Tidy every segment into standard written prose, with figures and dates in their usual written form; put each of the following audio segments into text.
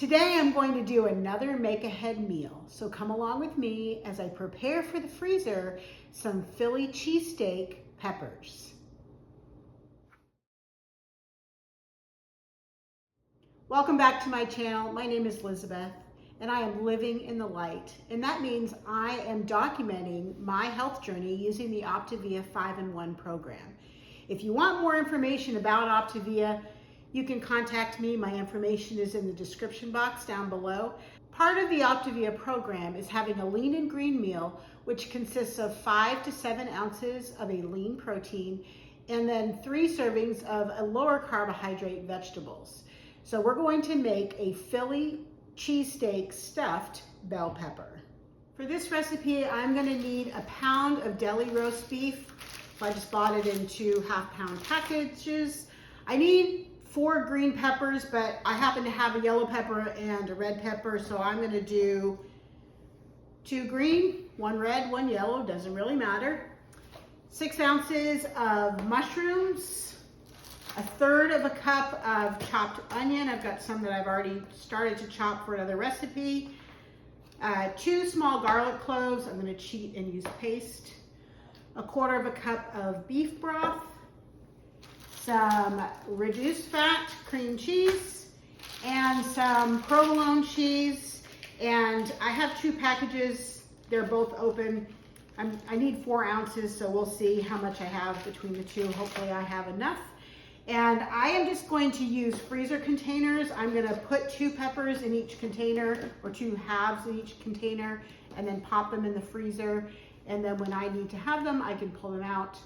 Today I'm going to do another make-ahead meal, so come along with me as I prepare for the freezer some Philly cheesesteak peppers. Welcome back to my channel. My name is Elizabeth and I am living in the light, and that means I am documenting my health journey using the Optavia 5-in-1 program. If you want more information about Optavia, you can contact me. My information is in the description box down below. Part of the Optavia program is having a lean and green meal, which consists of 5 to 7 ounces of a lean protein and then 3 servings of a lower carbohydrate vegetables. So we're going to make a Philly cheesesteak stuffed bell pepper. For this recipe, I'm going to need a pound of deli roast beef. So I just bought it in 2 half-pound packages. I need 4 green peppers, but I happen to have a yellow pepper and a red pepper, so I'm going to do 2 green, 1 red, 1 yellow, doesn't really matter. 6 ounces of mushrooms, 1/3 cup of chopped onion. I've got some that I've already started to chop for another recipe. 2 small garlic cloves. I'm going to cheat and use paste. 1/4 cup of beef broth. Some reduced fat cream cheese and some provolone cheese. And I have 2 packages. They're both open. I need 4 ounces, so we'll see how much I have between the 2. Hopefully I have enough. And I am just going to use freezer containers. I'm going to put 2 peppers in each container, or 2 halves in each container, and then pop them in the freezer. And then when I need to have them, I can pull them out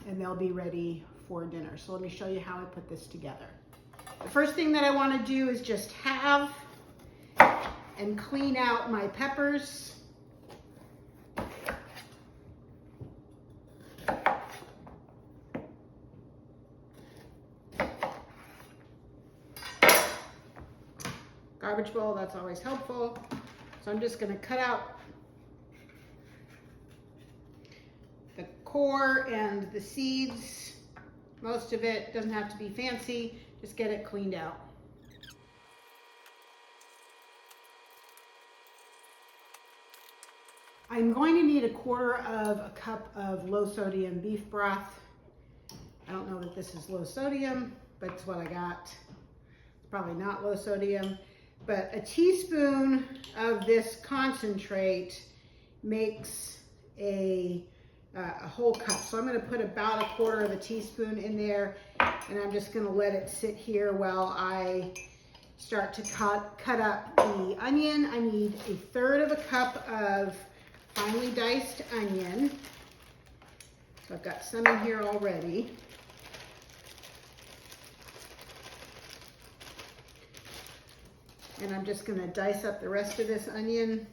and they'll be ready for dinner. So let me show you how I put this together. The first thing that I want to do is just halve and clean out my peppers. Garbage bowl, that's always helpful. So I'm just going to cut out the core and the seeds. Most of it doesn't have to be fancy, just get it cleaned out. I'm going to need 1/4 cup of low sodium beef broth. I don't know that this is low sodium, but it's what I got. It's probably not low sodium, but a teaspoon of this concentrate makes a whole cup. So I'm going to put about 1/4 teaspoon in there, and I'm just going to let it sit here while I start to cut up the onion. I need 1/3 cup of finely diced onion. So I've got some in here already. And I'm just going to dice up the rest of this onion.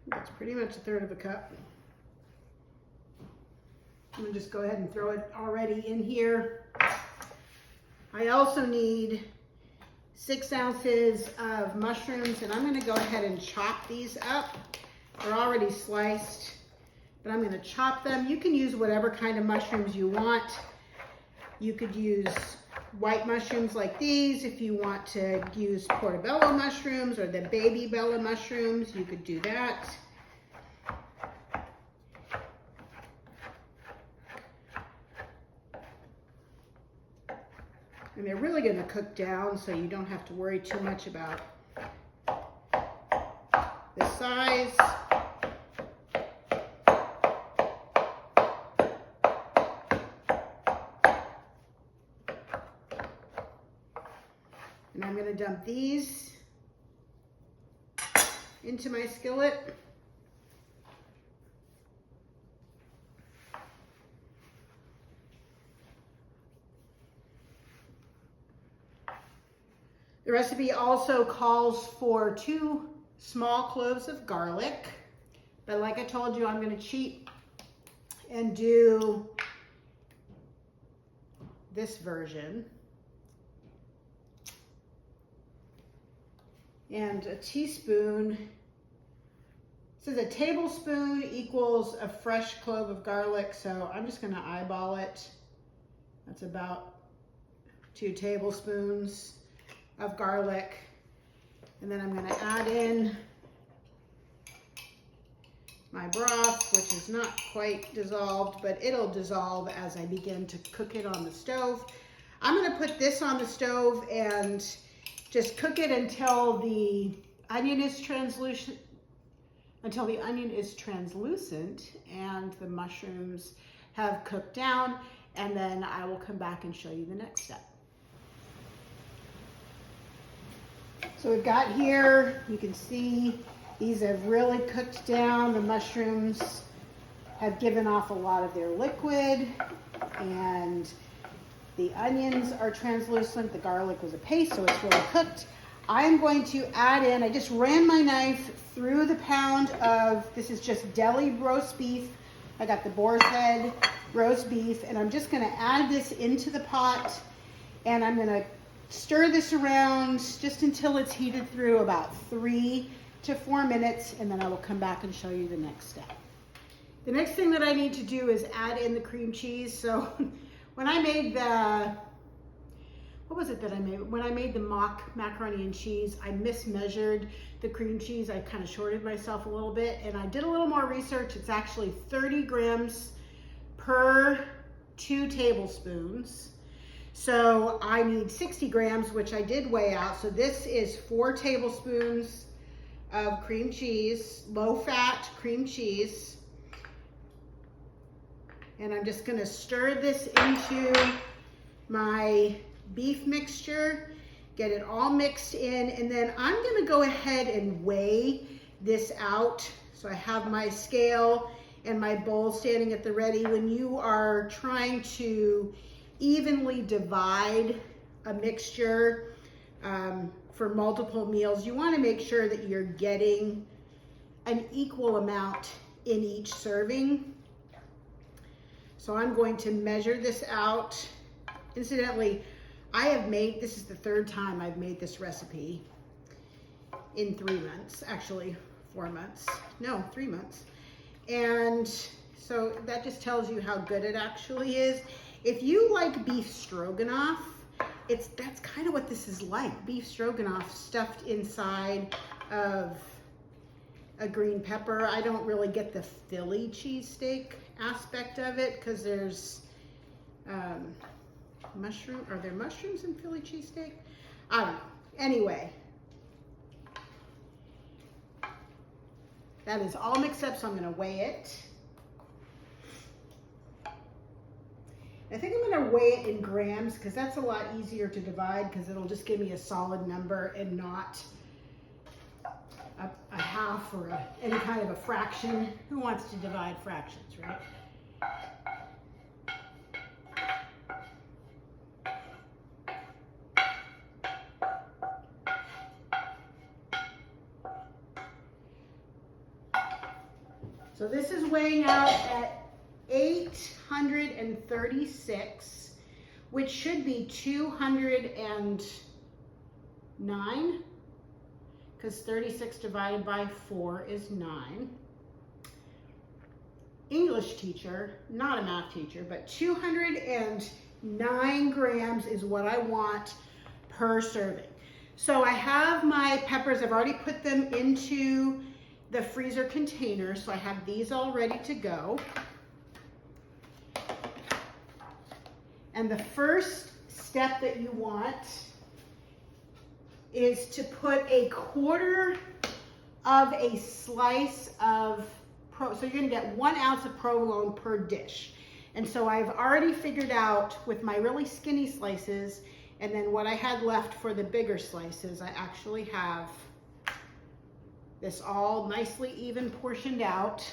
That's pretty much 1/3 cup. I'm going to just go ahead and throw it already in here. I also need 6 ounces of mushrooms, and I'm going to go ahead and chop these up. They're already sliced, but I'm going to chop them. You can use whatever kind of mushrooms you want. You could use white mushrooms like these. If you want to use portobello mushrooms or the baby bella mushrooms, you could do that. And they're really going to cook down, so you don't have to worry too much about the size. And I'm going to dump these into my skillet. The recipe also calls for 2 small cloves of garlic, but like I told you, I'm going to cheat and do this version. And a teaspoon, it says a tablespoon equals a fresh clove of garlic, so I'm just gonna eyeball it. That's about 2 tablespoons of garlic. And then I'm gonna add in my broth, which is not quite dissolved, but it'll dissolve as I begin to cook it on the stove. I'm gonna put this on the stove and just cook it until the onion is translucent, and the mushrooms have cooked down, and then I will come back and show you the next step. So we've got here, you can see these have really cooked down. The mushrooms have given off a lot of their liquid, and the onions are translucent. The garlic was a paste, so it's really cooked. I'm going to add in, I just ran my knife through the pound of, this is just deli roast beef. I got the boar's head roast beef, and I'm just gonna add this into the pot, and I'm gonna stir this around just until it's heated through about 3 to 4 minutes, and then I will come back and show you the next step. The next thing that I need to do is add in the cream cheese. So when I made the, what was it that I made? When I made the mock macaroni and cheese, I mismeasured the cream cheese. I kind of shorted myself a little bit, and I did a little more research. It's actually 30 grams per 2 tablespoons. So I need 60 grams, which I did weigh out. So this is 4 tablespoons of cream cheese, low-fat cream cheese. And I'm just gonna stir this into my beef mixture, get it all mixed in, and then I'm gonna go ahead and weigh this out. So I have my scale and my bowl standing at the ready. When you are trying to evenly divide a mixture for multiple meals, you wanna make sure that you're getting an equal amount in each serving. So I'm going to measure this out. Incidentally, this is the 3rd time I've made this recipe in 3 months, actually 4 months, no, 3 months. And so that just tells you how good it actually is. If you like beef stroganoff, that's kind of what this is like, beef stroganoff stuffed inside of a green pepper. I don't really get the Philly cheesesteak aspect of it because there's are there mushrooms in Philly cheesesteak? I don't know. Anyway, that is all mixed up, so I'm gonna weigh it. I think I'm gonna weigh it in grams because that's a lot easier to divide, because it'll just give me a solid number and not a half or any kind of a fraction. Who wants to divide fractions, right? So this is weighing out at 836, which should be 209, because 36 divided by 4 is 9. English teacher, not a math teacher, but 209 grams is what I want per serving. So I have my peppers, I've already put them into the freezer container, so I have these all ready to go. And the first step that you want is to put 1/4 of a slice of, so you're gonna get 1 ounce of provolone per dish. And so I've already figured out with my really skinny slices, and then what I had left for the bigger slices, I actually have this all nicely even portioned out.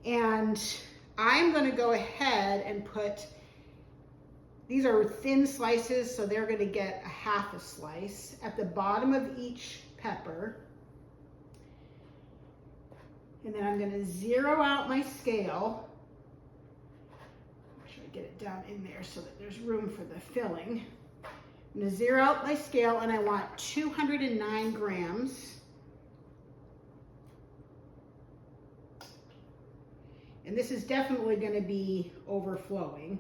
And I'm gonna go ahead and put, these are thin slices, so they're gonna get a 1/2 slice at the bottom of each pepper. And then I'm gonna zero out my scale. Make sure I get it down in there so that there's room for the filling. I'm gonna zero out my scale and I want 209 grams. And this is definitely gonna be overflowing.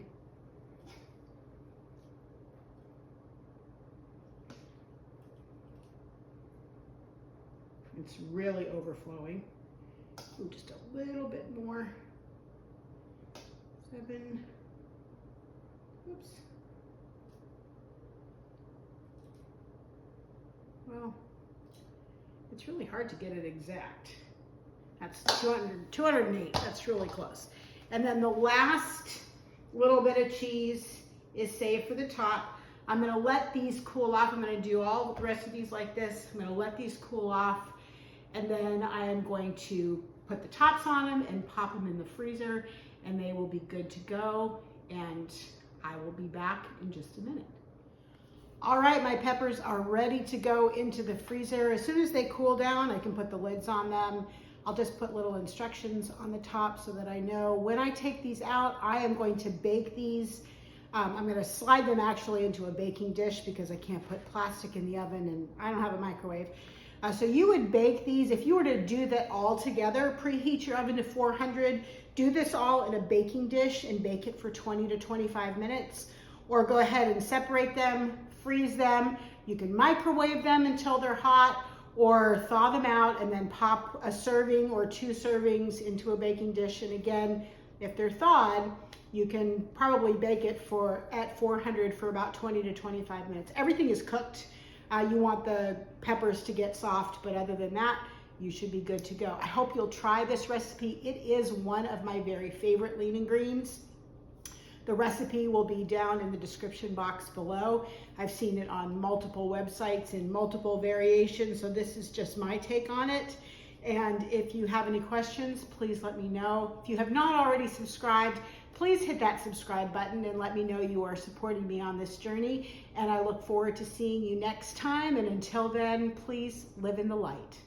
It's really overflowing. Ooh, just a little bit more. 7. Oops. Well, it's really hard to get it exact. That's 208. That's really close. And then the last little bit of cheese is saved for the top. I'm going to let these cool off. I'm going to do all the rest of these like this. I'm going to let these cool off. And then I am going to put the tops on them and pop them in the freezer, and they will be good to go. And I will be back in just a minute. All right, my peppers are ready to go into the freezer. As soon as they cool down, I can put the lids on them. I'll just put little instructions on the top so that I know when I take these out, I am going to bake these. I'm going to slide them actually into a baking dish because I can't put plastic in the oven and I don't have a microwave. So you would bake these, if you were to do that all together, preheat your oven to 400, do this all in a baking dish and bake it for 20 to 25 minutes, or go ahead and separate them, freeze them. You can microwave them until they're hot, or thaw them out and then pop a serving or 2 servings into a baking dish. And again, if they're thawed, you can probably bake it at 400 for about 20 to 25 minutes. Everything is cooked. You want the peppers to get soft, but other than that, you should be good to go. I hope you'll try this recipe. It is one of my very favorite lean and greens. The recipe will be down in the description box below. I've seen it on multiple websites in multiple variations, so this is just my take on it. And if you have any questions, please let me know. If you have not already subscribed, please hit that subscribe button and let me know you are supporting me on this journey. And I look forward to seeing you next time. And until then, please live in the light.